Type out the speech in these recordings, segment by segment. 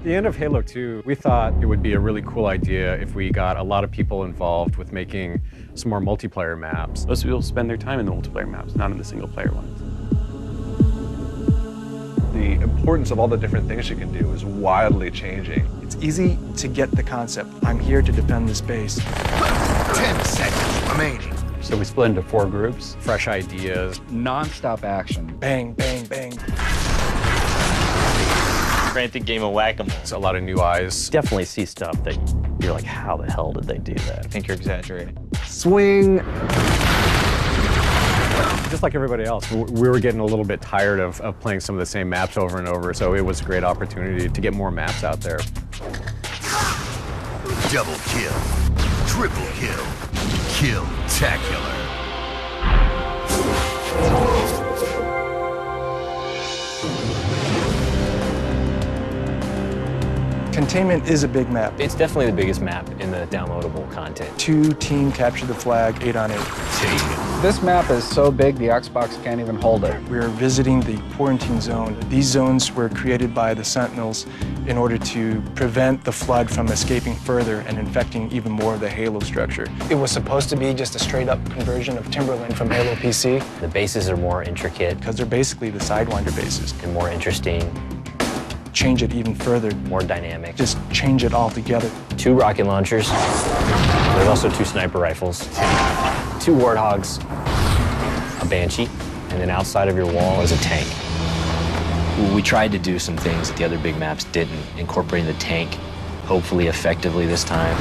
the end of Halo 2, we thought it would be a really cool idea if we got a lot of people involved with making some more multiplayer maps. Most people spend their time in the multiplayer maps, not in the single-player ones. The importance of all the different things you can do is wildly changing. It's easy to get the concept. I'm here to defend this base. 10 seconds remaining. So we split into 4 groups. Fresh ideas. Non-stop action. Bang, bang, bang. Frantic game of whack-a-mole. It's a lot of new eyes. Definitely see stuff that you're like, how the hell did they do that? I think you're exaggerating. Swing. Just like everybody else, we were getting a little bit tired of playing some of the same maps over and over, so it was a great opportunity to get more maps out there. Double kill. Triple kill. Killtacular. Containment is a big map. It's definitely the biggest map in the downloadable content. 2 team capture the flag, 8 on 8. This map is so big, the Xbox can't even hold it. We're visiting the quarantine zone. These zones were created by the Sentinels in order to prevent the flood from escaping further and infecting even more of the Halo structure. It was supposed to be just a straight-up conversion of Timberland from Halo PC. The bases are more intricate. Because they're basically the Sidewinder bases. And more interesting. Change it even further. More dynamic. Just change it all together. 2 rocket launchers. There's also 2 sniper rifles. 2 warthogs. A Banshee. And then outside of your wall is a tank. We tried to do some things that the other big maps didn't, incorporating the tank, hopefully effectively this time.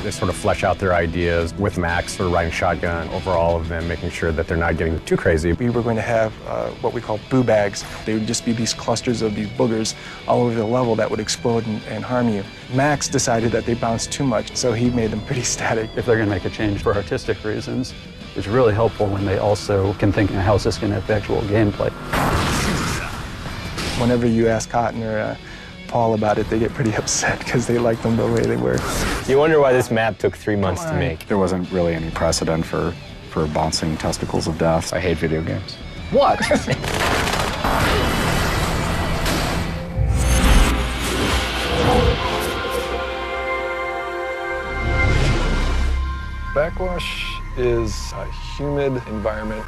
They sort of flesh out their ideas with Max sort of riding shotgun over all of them, making sure that they're not getting too crazy. We were going to have what we call boo bags. They would just be these clusters of these boogers all over the level that would explode and harm you. Max decided that they bounced too much, so he made them pretty static. If they're going to make a change for artistic reasons, it's really helpful when they also can think, how is this going to affect actual gameplay? Whenever you ask Cotton or Paul about it, they get pretty upset because they like them the way they were. You wonder why this map took 3 months to make. There wasn't really any precedent for bouncing testicles of death. I hate video games. What? Backwash is a humid environment.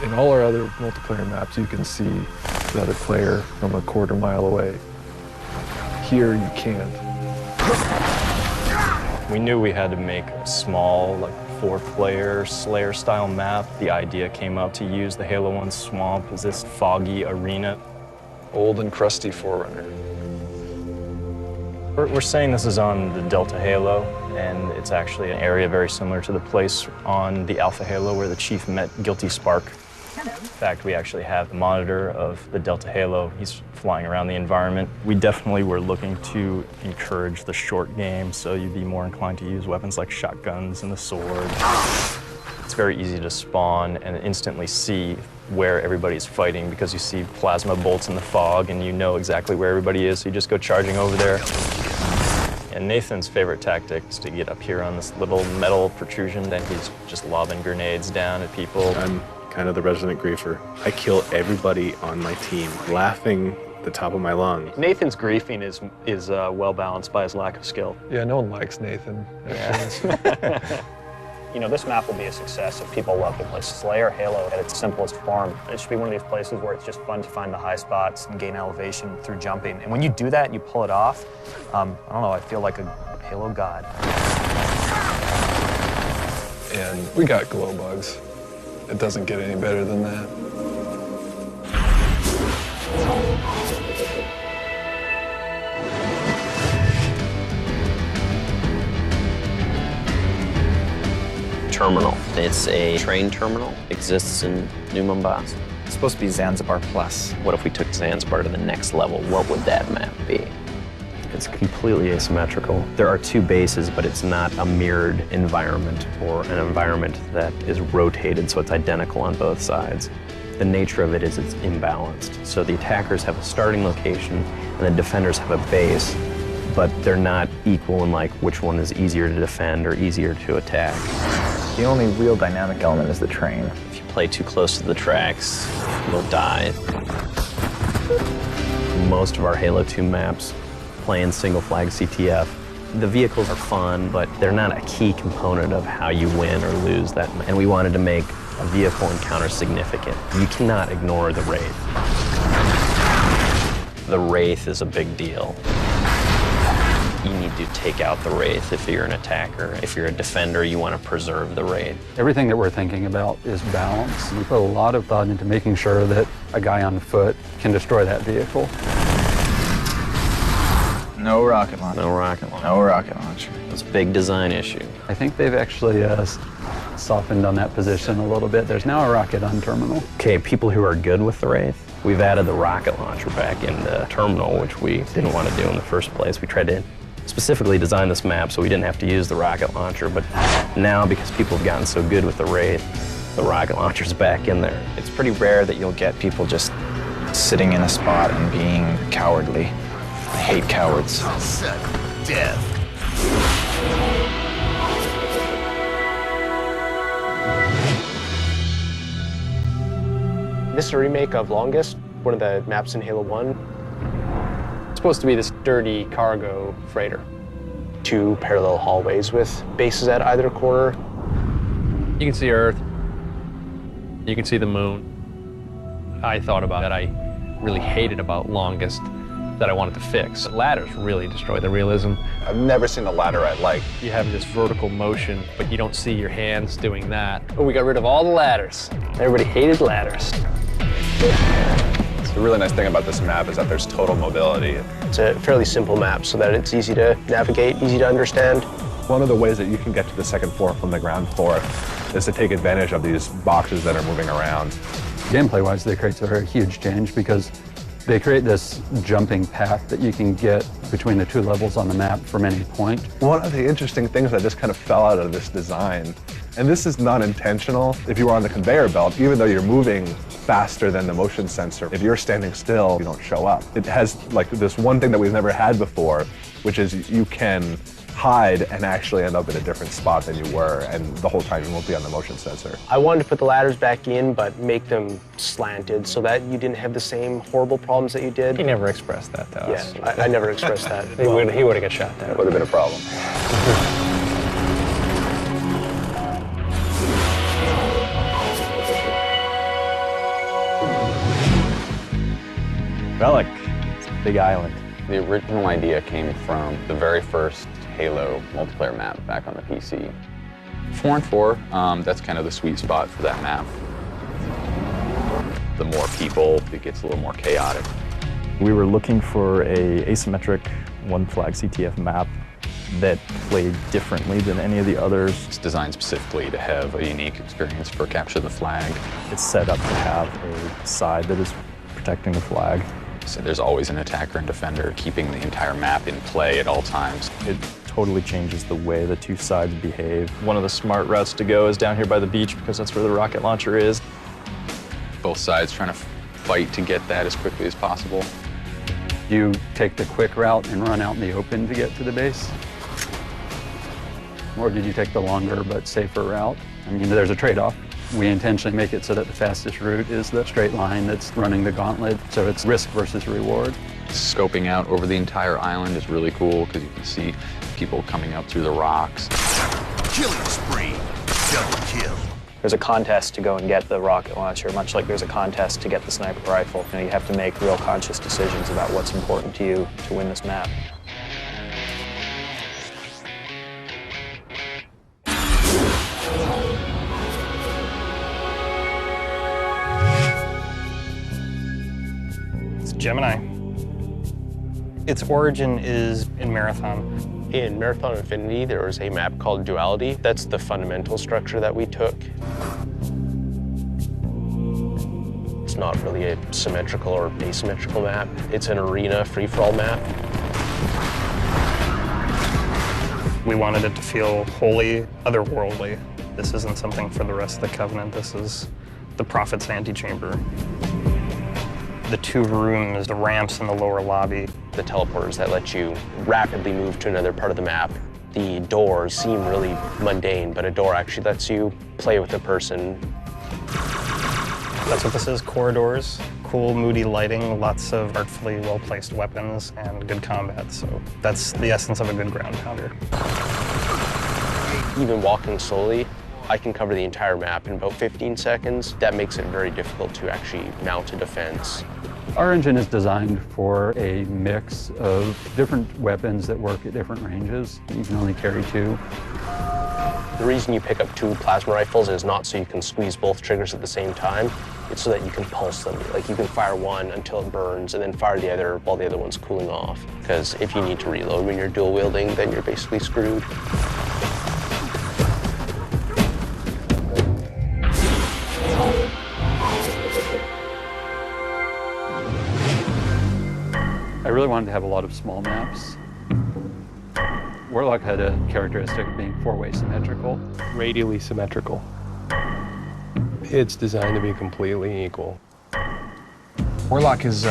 In all our other multiplayer maps, you can see the other player from a quarter mile away. Here, you can't. We knew we had to make a small, like 4-player Slayer-style map. The idea came up to use the Halo 1 swamp as this foggy arena. Old and crusty Forerunner. We're saying this is on the Delta Halo, and it's actually an area very similar to the place on the Alpha Halo where the Chief met Guilty Spark. In fact, we actually have the monitor of the Delta Halo. He's flying around the environment. We definitely were looking to encourage the short game, so you'd be more inclined to use weapons like shotguns and the sword. It's very easy to spawn and instantly see where everybody's fighting because you see plasma bolts in the fog and you know exactly where everybody is, so you just go charging over there. And Nathan's favorite tactic is to get up here on this little metal protrusion, then he's just lobbing grenades down at people. I'm kind of the resident griefer. I kill everybody on my team, laughing at the top of my lungs. Nathan's griefing is well balanced by his lack of skill. Yeah, no one likes Nathan. Yeah. You know, this map will be a success if people love to play Slayer Halo at its simplest form. It should be one of these places where it's just fun to find the high spots and gain elevation through jumping. And when you do that and you pull it off, I don't know, I feel like a Halo god. And we got glow bugs. It doesn't get any better than that. Terminal. It's a train terminal. Exists in New Mombasa. It's supposed to be Zanzibar Plus. What if we took Zanzibar to the next level? What would that map be? It's completely asymmetrical. There are 2 bases, but it's not a mirrored environment or an environment that is rotated so it's identical on both sides. The nature of it is it's imbalanced. So the attackers have a starting location and the defenders have a base, but they're not equal in like which one is easier to defend or easier to attack. The only real dynamic element is the train. If you play too close to the tracks, you'll die. most of our Halo 2 maps playing single flag CTF. The vehicles are fun, but they're not a key component of how you win or lose that. And we wanted to make a vehicle encounter significant. You cannot ignore the Wraith. The Wraith is a big deal. You need to take out the Wraith if you're an attacker. If you're a defender, you want to preserve the Wraith. Everything that we're thinking about is balance. We put a lot of thought into making sure that a guy on foot can destroy that vehicle. No rocket launcher. No rocket launcher. No rocket launcher. It's a big design issue. I think they've actually softened on that position a little bit. There's now a rocket on terminal. Okay, people who are good with the Wraith, we've added the rocket launcher back in the terminal, which we didn't want to do in the first place. We tried to specifically design this map so we didn't have to use the rocket launcher, but now because people have gotten so good with the Wraith, the rocket launcher's back in there. It's pretty rare that you'll get people just sitting in a spot and being cowardly. I hate cowards. Sudden death. This is a remake of Longest, one of the maps in Halo 1. It's supposed to be this dirty cargo freighter. 2 parallel hallways with bases at either corner. You can see Earth. You can see the moon. I thought about that. I really hated about Longest that I wanted to fix. The ladders really destroy the realism. I've never seen a ladder I like. You have this vertical motion, but you don't see your hands doing that. Oh, we got rid of all the ladders. Everybody hated ladders. The really nice thing about this map is that there's total mobility. It's a fairly simple map so that it's easy to navigate, easy to understand. One of the ways that you can get to the second floor from the ground floor is to take advantage of these boxes that are moving around. Gameplay-wise, they create a very huge change because they create this jumping path that you can get between the 2 levels on the map from any point. One of the interesting things that just kind of fell out of this design, and this is not intentional, if you were on the conveyor belt, even though you're moving faster than the motion sensor, if you're standing still, you don't show up. It has like this one thing that we've never had before, which is you can hide and actually end up in a different spot than you were, and the whole time you won't be on the motion sensor. I wanted to put the ladders back in, but make them slanted so that you didn't have the same horrible problems that you did. He never expressed that to us. Yeah, I never expressed that. He would have got shot down. That would have been a problem. Relic. It's a big island. The original idea came from the very first Halo multiplayer map back on the PC. 4 and 4, that's kind of the sweet spot for that map. The more people, it gets a little more chaotic. We were looking for a asymmetric 1 flag CTF map that played differently than any of the others. It's designed specifically to have a unique experience for Capture the Flag. It's set up to have a side that is protecting the flag. So there's always an attacker and defender keeping the entire map in play at all times. It totally changes the way the 2 sides behave. One of the smart routes to go is down here by the beach because that's where the rocket launcher is. Both sides trying to fight to get that as quickly as possible. You take the quick route and run out in the open to get to the base? Or did you take the longer but safer route? I mean, there's a trade-off. We intentionally make it so that the fastest route is the straight line that's running the gauntlet, so it's risk versus reward. Scoping out over the entire island is really cool because you can see people coming up through the rocks. Killing spree. Double kill. There's a contest to go and get the rocket launcher, much like there's a contest to get the sniper rifle. You have to make real conscious decisions about what's important to you to win this map. Gemini. Its origin is in Marathon. In Marathon Infinity, there was a map called Duality. That's the fundamental structure that we took. It's not really a symmetrical or asymmetrical map. It's an arena free-for-all map. We wanted it to feel wholly otherworldly. This isn't something for the rest of the Covenant. This is the Prophet's antechamber. The 2 rooms, the ramps in the lower lobby. The teleporters that let you rapidly move to another part of the map. The doors seem really mundane, but a door actually lets you play with a person. That's what this is, corridors, cool, moody lighting, lots of artfully well-placed weapons, and good combat. So that's the essence of a good ground pounder. Even walking slowly, I can cover the entire map in about 15 seconds. That makes it very difficult to actually mount a defense. Our engine is designed for a mix of different weapons that work at different ranges. You can only carry 2. The reason you pick up 2 plasma rifles is not so you can squeeze both triggers at the same time. It's so that you can pulse them. Like you can fire one until it burns and then fire the other while the other one's cooling off. Because if you need to reload when you're dual wielding, then you're basically screwed. I really wanted to have a lot of small maps. Warlock had a characteristic of being 4-way symmetrical. Radially symmetrical. It's designed to be completely equal. Warlock is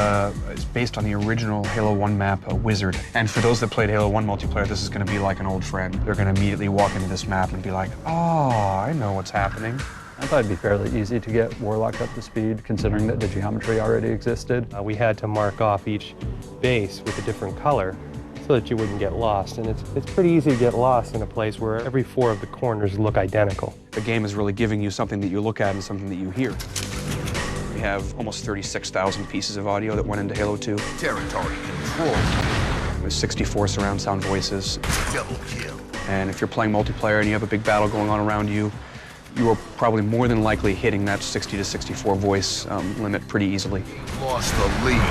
based on the original Halo 1 map, Wizard. And for those that played Halo 1 multiplayer, this is going to be like an old friend. They're going to immediately walk into this map and be like, oh, I know what's happening. I thought it'd be fairly easy to get Warlock up to speed, considering that the geometry already existed. We had to mark off each base with a different color so that you wouldn't get lost. And it's pretty easy to get lost in a place where every 4 of the corners look identical. The game is really giving you something that you look at and something that you hear. We have almost 36,000 pieces of audio that went into Halo 2. Territory control. With 64 surround sound voices. Double kill. And if you're playing multiplayer and you have a big battle going on around you, you are probably more than likely hitting that 60 to 64 voice limit pretty easily. Lost the lead.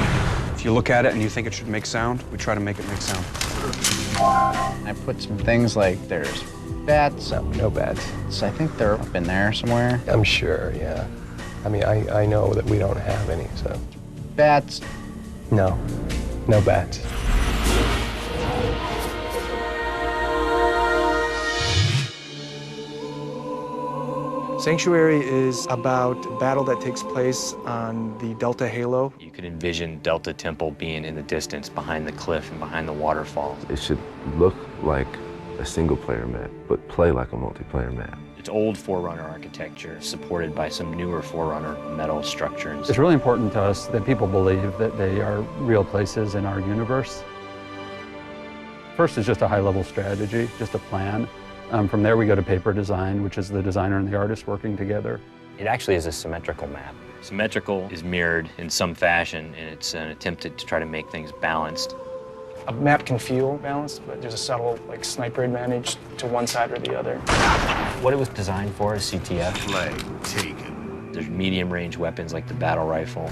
If you look at it and you think it should make sound, we try to make it make sound. I put some things like there's bats. No bats. So I think they're up in there somewhere. I'm sure, yeah. I mean, I know that we don't have any, so. Bats? No, no bats. Sanctuary is about a battle that takes place on the Delta Halo. You could envision Delta Temple being in the distance behind the cliff and behind the waterfall. It should look like a single-player map, but play like a multiplayer map. It's old Forerunner architecture, supported by some newer Forerunner metal structures. It's really important to us that people believe that they are real places in our universe. First is just a high-level strategy, just a plan. From there, we go to paper design, which is the designer and the artist working together. It actually is a symmetrical map. Symmetrical is mirrored in some fashion, and it's an attempt to try to make things balanced. A map can feel balanced, but there's a subtle sniper advantage to one side or the other. What it was designed for is CTF. Flag taken. There's medium-range weapons like the battle rifle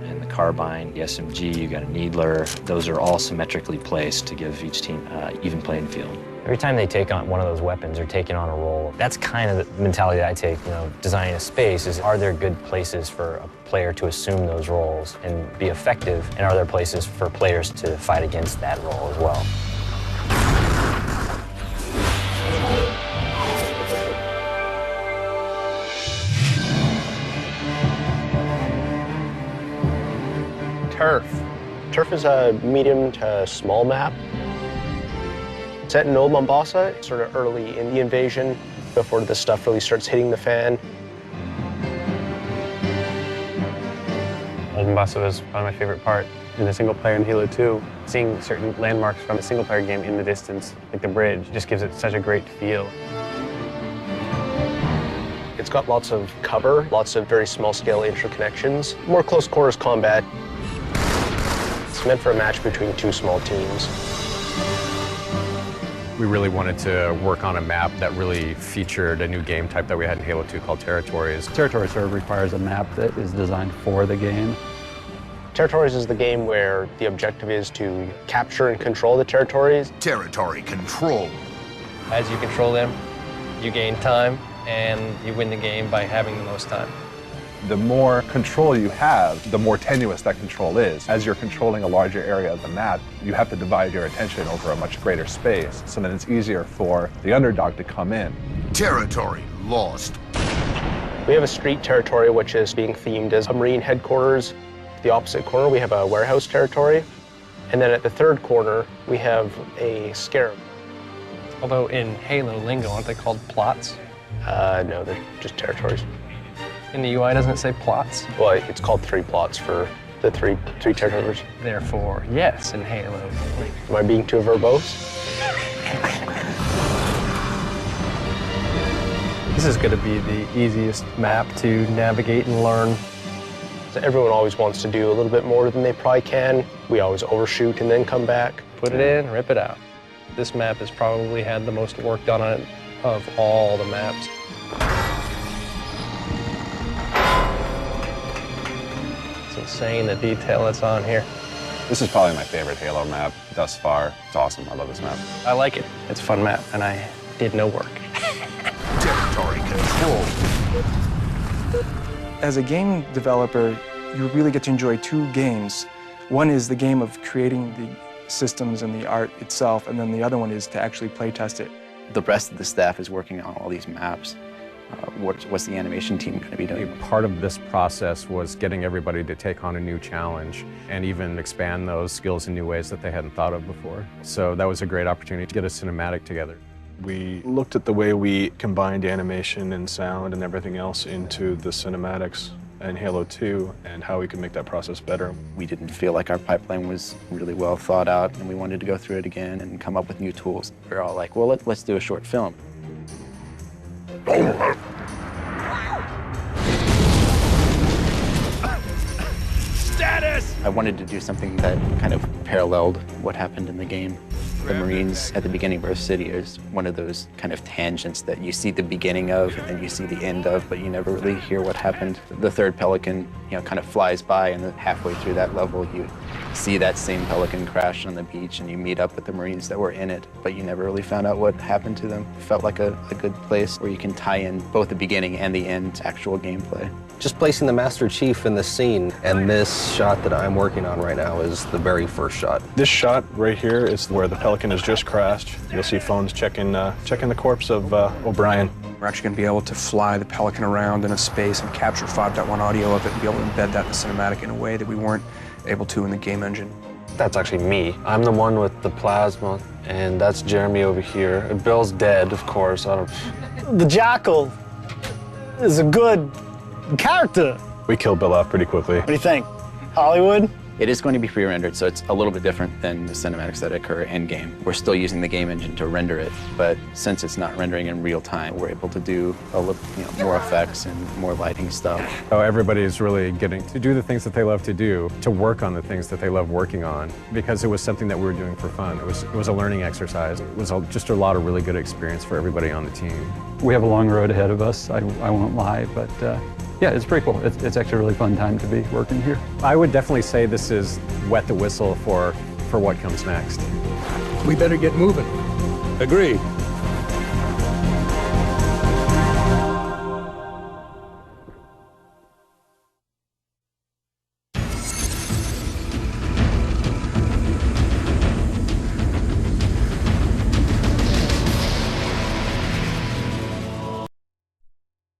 and the carbine, the SMG, you got a needler. Those are all symmetrically placed to give each team even playing field. Every time they take on one of those weapons or taking on a role, that's kind of the mentality that I take, designing a space is, are there good places for a player to assume those roles and be effective? And are there places for players to fight against that role as well? Turf. Turf is a medium to small map. Set in Old Mombasa, sort of early in the invasion, before this stuff really starts hitting the fan. Old Mombasa was probably my favorite part in the single player in Halo 2. Seeing certain landmarks from a single player game in the distance, like the bridge, just gives it such a great feel. It's got lots of cover, lots of very small-scale interconnections, more close quarters combat. It's meant for a match between 2 small teams. We really wanted to work on a map that really featured a new game type that we had in Halo 2 called Territories. Territory sort of requires a map that is designed for the game. Territories is the game where the objective is to capture and control the territories. Territory control. As you control them, you gain time, and you win the game by having the most time. The more control you have, the more tenuous that control is. As you're controlling a larger area of the map, you have to divide your attention over a much greater space, so then it's easier for the underdog to come in. Territory lost. We have a street territory which is being themed as a Marine headquarters. The opposite corner, we have a warehouse territory. And then at the third corner, we have a scarab. Although in Halo lingo, aren't they called plots? No, they're just territories. In the UI, doesn't it say plots? Well, it's called 3 plots for the three territories. Therefore, yes, in Halo. Am I being too verbose? This is going to be the easiest map to navigate and learn. So everyone always wants to do a little bit more than they probably can. We always overshoot and then come back. Put it in, rip it out. This map has probably had the most work done on it of all the maps. It's insane the detail that's on here. This is probably my favorite Halo map thus far. It's awesome. I love this map. I like it. It's a fun map, and I did no work. Territory control. As a game developer, you really get to enjoy 2 games. One is the game of creating the systems and the art itself, and then the other one is to actually play test it. The rest of the staff is working on all these maps. What's the animation team going to be doing? Part of this process was getting everybody to take on a new challenge and even expand those skills in new ways that they hadn't thought of before. So that was a great opportunity to get a cinematic together. We looked at the way we combined animation and sound and everything else into the cinematics in Halo 2 and how we could make that process better. We didn't feel like our pipeline was really well thought out, and we wanted to go through it again and come up with new tools. We were all like, well, let's do a short film. Status! I wanted to do something that kind of paralleled what happened in the game. The Marines at the beginning of our city is one of those kind of tangents that you see the beginning of and then you see the end of, but you never really hear what happened. The third Pelican, kind of flies by, and then halfway through that level, you see that same Pelican crash on the beach, and you meet up with the Marines that were in it, but you never really found out what happened to them. It felt like a good place where you can tie in both the beginning and the end to actual gameplay. Just placing the Master Chief in the scene, and this shot that I'm working on right now is the very first shot. This shot right here is where the Pelican has just crashed. You'll see phones checking the corpse of O'Brien. We're actually going to be able to fly the Pelican around in a space and capture 5.1 audio of it and be able to embed that in the cinematic in a way that we weren't able to in the game engine. That's actually me. I'm the one with the plasma, and that's Jeremy over here. And Bill's dead, of course. The Jackal is a good character. We killed Bill off pretty quickly. What do you think? Hollywood? It is going to be pre-rendered, so it's a little bit different than the cinematics that occur in-game. We're still using the game engine to render it, but since it's not rendering in real time, we're able to do a little, more effects and more lighting stuff. So everybody's really getting to do the things that they love to do, to work on the things that they love working on, because it was something that we were doing for fun. It was a learning exercise. It was just a lot of really good experience for everybody on the team. We have a long road ahead of us, I won't lie, but yeah, it's pretty cool. It's actually a really fun time to be working here. I would definitely say this is wet the whistle for what comes next. We better get moving. Agreed.